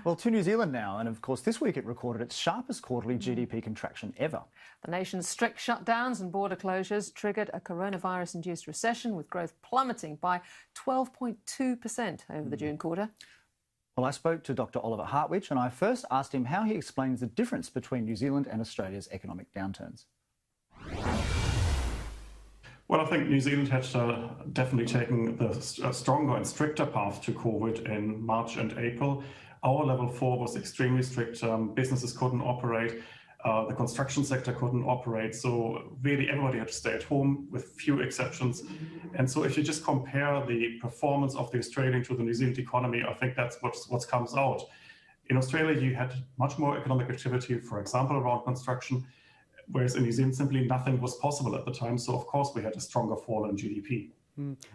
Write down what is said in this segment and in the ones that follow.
Well, to New Zealand now, and of course this week it recorded its sharpest quarterly GDP contraction ever. The nation's strict shutdowns and border closures triggered a coronavirus-induced recession, with growth plummeting by 12.2% over the June quarter. Well, I spoke to Dr. Oliver Hartwich, and I first asked him how he explains the difference between New Zealand and Australia's economic downturns. Well, I think New Zealand had definitely taken the stronger and stricter path to COVID in March and April. Our level 4 was extremely strict. Businesses couldn't operate. The construction sector couldn't operate. So really everybody had to stay at home with few exceptions. And so if you just compare the performance of the Australian to the New Zealand economy, I think that's what comes out. In Australia, you had much more economic activity, for example, around construction, whereas in New Zealand, simply nothing was possible at the time. So, of course, we had a stronger fall in GDP.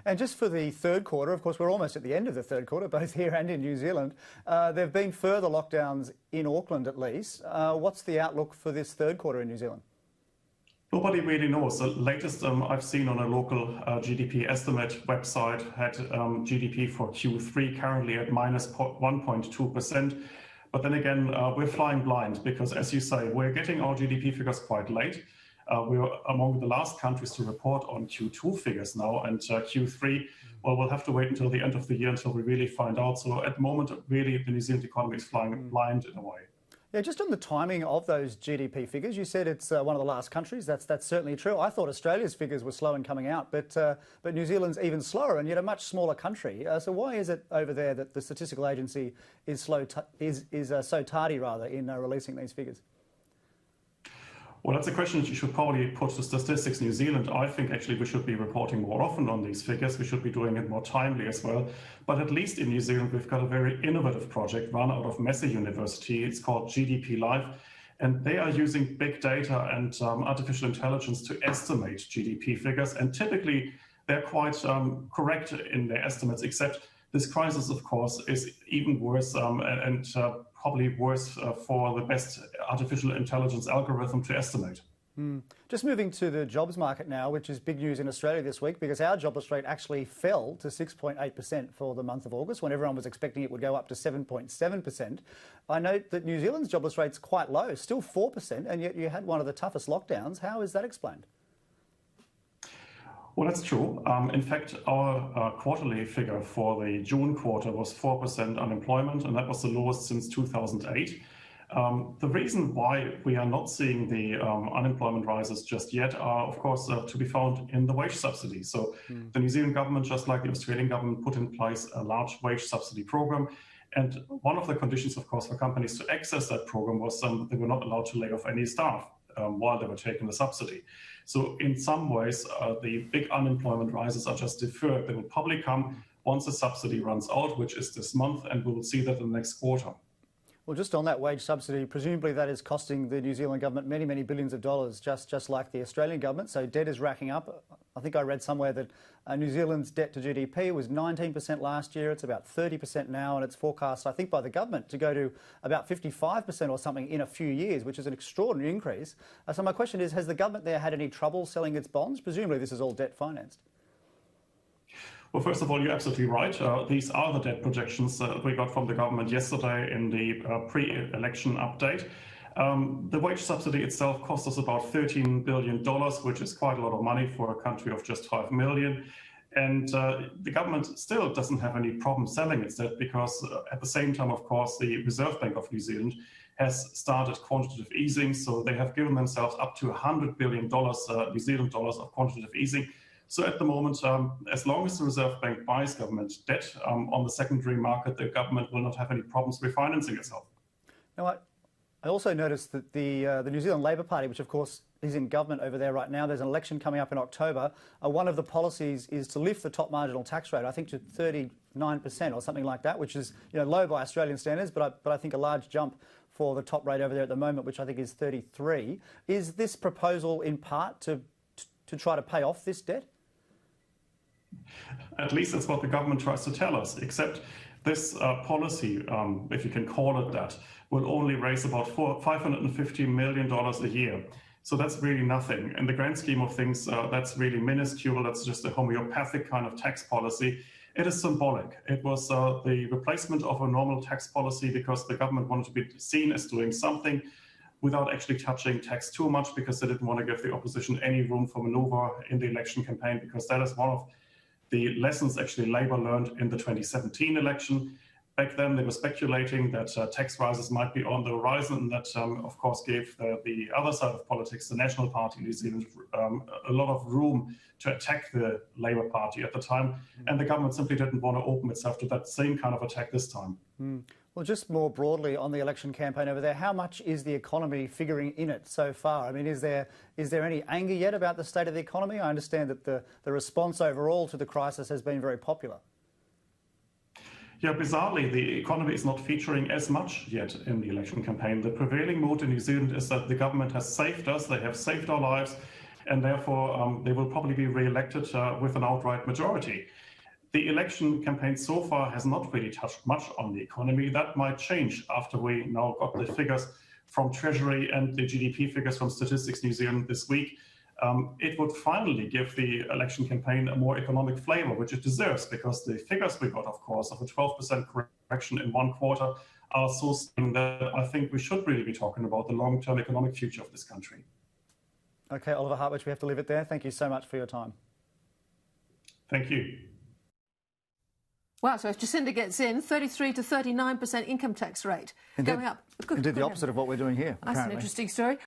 And just for the third quarter, of course, we're almost at the end of the third quarter, both here and in New Zealand. There have been further lockdowns in Auckland, at least. What's the outlook for this third quarter in New Zealand? Nobody really knows. The latest I've seen on a local GDP estimate website had GDP for Q3 currently at minus 1.2%. But then again, we're flying blind because, as you say, we're getting our GDP figures quite late. We're among the last countries to report on Q2 figures now, and Q3, well, we'll have to wait until the end of the year until we really find out. So at the moment, really, the New Zealand economy is flying blind in a way. Yeah, just on the timing of those GDP figures, you said it's one of the last countries. That's certainly true. I thought Australia's figures were slow in coming out, but New Zealand's even slower, and yet a much smaller country. So why is it over there that the statistical agency is so tardy in releasing these figures? Well, that's a question that you should probably put to Statistics New Zealand. I think actually we should be reporting more often on these figures. We should be doing it more timely as well. But at least in New Zealand, we've got a very innovative project run out of Massey University. It's called GDP Live. And they are using big data and artificial intelligence to estimate GDP figures. And typically, they're quite correct in their estimates, except this crisis, of course, is even worse and probably worse for the best artificial intelligence algorithm to estimate. Just moving to the jobs market now, which is big news in Australia this week, because our jobless rate actually fell to 6.8% for the month of August, when everyone was expecting it would go up to 7.7%. I note that New Zealand's jobless rate's quite low, still 4%, and yet you had one of the toughest lockdowns. How is that explained? Well, that's true. In fact, our quarterly figure for the June quarter was 4% unemployment, and that was the lowest since 2008. The reason why we are not seeing the unemployment rises just yet are, of course, to be found in the wage subsidy. So the New Zealand government, just like the Australian government, put in place a large wage subsidy program. And one of the conditions, of course, for companies to access that program was they were not allowed to lay off any staff while they were taking the subsidy. So in some ways, the big unemployment rises are just deferred. They will probably come once the subsidy runs out, which is this month, and we will see that in the next quarter. Well, just on that wage subsidy, presumably that is costing the New Zealand government many, many billions of dollars, just like the Australian government. So debt is racking up. I think I read somewhere that New Zealand's debt to GDP was 19% last year. It's about 30% now, and it's forecast, I think, by the government to go to about 55% or something in a few years, which is an extraordinary increase. So my question is, has the government there had any trouble selling its bonds? Presumably this is all debt financed. Well, first of all, you're absolutely right. These are the debt projections we got from the government yesterday in the pre-election update. The wage subsidy itself cost us about $13 billion, which is quite a lot of money for a country of just 5 million. And the government still doesn't have any problem selling its debt because at the same time, of course, the Reserve Bank of New Zealand has started quantitative easing. So they have given themselves up to $100 billion New Zealand dollars of quantitative easing. So at the moment, as long as the Reserve Bank buys government debt on the secondary market, the government will not have any problems refinancing itself. Now, I also noticed that the New Zealand Labor Party, which of course is in government over there right now, there's an election coming up in October. One of the policies is to lift the top marginal tax rate, I think, to 39% or something like that, which is low by Australian standards, but I think a large jump for the top rate over there at the moment, which I think is 33. Is this proposal in part to try to pay off this debt? At least that's what the government tries to tell us, except this policy, if you can call it that, will only raise about $550 million a year. So that's really nothing. In the grand scheme of things, that's really minuscule. That's just a homeopathic kind of tax policy. It is symbolic. It was the replacement of a normal tax policy because the government wanted to be seen as doing something without actually touching tax too much, because they didn't want to give the opposition any room for maneuver in the election campaign, because that is one of the lessons actually Labour learned in the 2017 election. Back then, they were speculating that tax rises might be on the horizon, and that, of course, gave the other side of politics, the National Party in New Zealand, a lot of room to attack the Labour Party at the time. And the government simply didn't want to open itself to that same kind of attack this time. Well, just more broadly on the election campaign over there, how much is the economy figuring in it so far? I mean, is there any anger yet about the state of the economy? I understand that the response overall to the crisis has been very popular. Yeah, bizarrely, the economy is not featuring as much yet in the election campaign. The prevailing mood in New Zealand is that the government has saved us, they have saved our lives, and therefore they will probably be re-elected with an outright majority. The election campaign so far has not really touched much on the economy. That might change after we now got the figures from Treasury and the GDP figures from Statistics New Zealand this week. It would finally give the election campaign a more economic flavor, which it deserves, because the figures we got, of course, of a 12% correction in one quarter are so stunning that I think we should really be talking about the long-term economic future of this country. OK, Oliver Hartwich, we have to leave it there. Thank you so much for your time. Thank you. Wow, so if Jacinda gets in, 33 to 39% income tax rate going up. Indeed, the opposite of what we're doing here. That's an interesting story.